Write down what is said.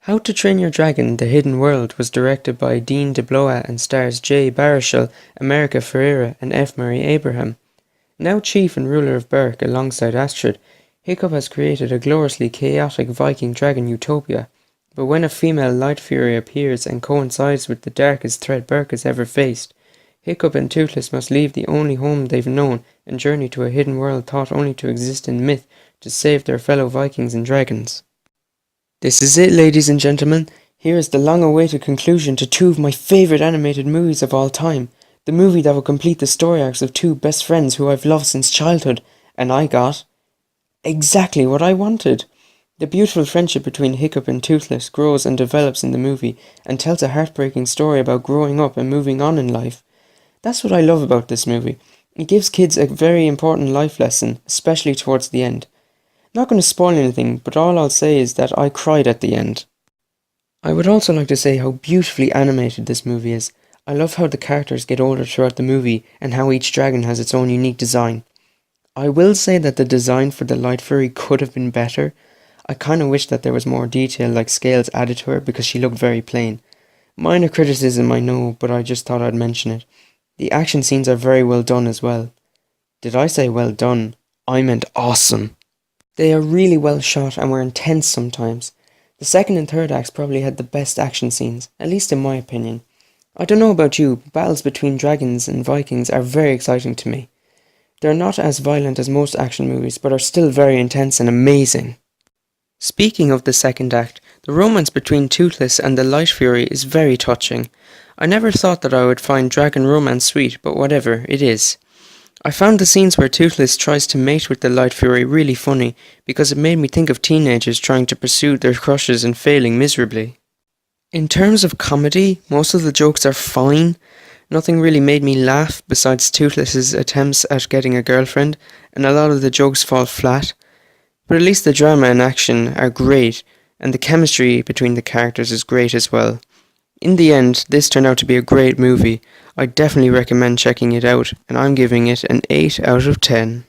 How to Train Your Dragon: The Hidden World was directed by Dean DeBlois and stars Jay Baruchel, America Ferrera and F. Murray Abraham. Now chief and ruler of Berk alongside Astrid, Hiccup has created a gloriously chaotic Viking dragon utopia. But when a female light fury appears and coincides with the darkest threat Berk has ever faced, Hiccup and Toothless must leave the only home they've known and journey to a hidden world thought only to exist in myth to save their fellow Vikings and dragons. This is it, ladies and gentlemen. Here is the long-awaited conclusion to two of my favourite animated movies of all time. The movie that will complete the story arcs of two best friends who I've loved since childhood. And I got exactly what I wanted. The beautiful friendship between Hiccup and Toothless grows and develops in the movie and tells a heartbreaking story about growing up and moving on in life. That's what I love about this movie. It gives kids a very important life lesson, especially towards the end. Not going to spoil anything, but all I'll say is that I cried at the end. I would also like to say how beautifully animated this movie is. I love how the characters get older throughout the movie and how each dragon has its own unique design. I will say that the design for the Light Fury could have been better. I kinda wish that there was more detail like scales added to her because she looked very plain. Minor criticism I know, but I just thought I'd mention it. The action scenes are very well done as well. Did I say well done? I meant awesome. They are really well shot and were intense sometimes. The second and third acts probably had the best action scenes, at least in my opinion. I don't know about you, but battles between dragons and Vikings are very exciting to me. They're not as violent as most action movies, but are still very intense and amazing. Speaking of the second act, the romance between Toothless and the Light Fury is very touching. I never thought that I would find dragon romance sweet, but whatever, it is. I found the scenes where Toothless tries to mate with the Light Fury really funny because it made me think of teenagers trying to pursue their crushes and failing miserably. In terms of comedy, most of the jokes are fine. Nothing really made me laugh besides Toothless's attempts at getting a girlfriend, and a lot of the jokes fall flat. But at least the drama and action are great, and the chemistry between the characters is great as well. In the end, this turned out to be a great movie. I definitely recommend checking it out, and I'm giving it an 8 out of 10.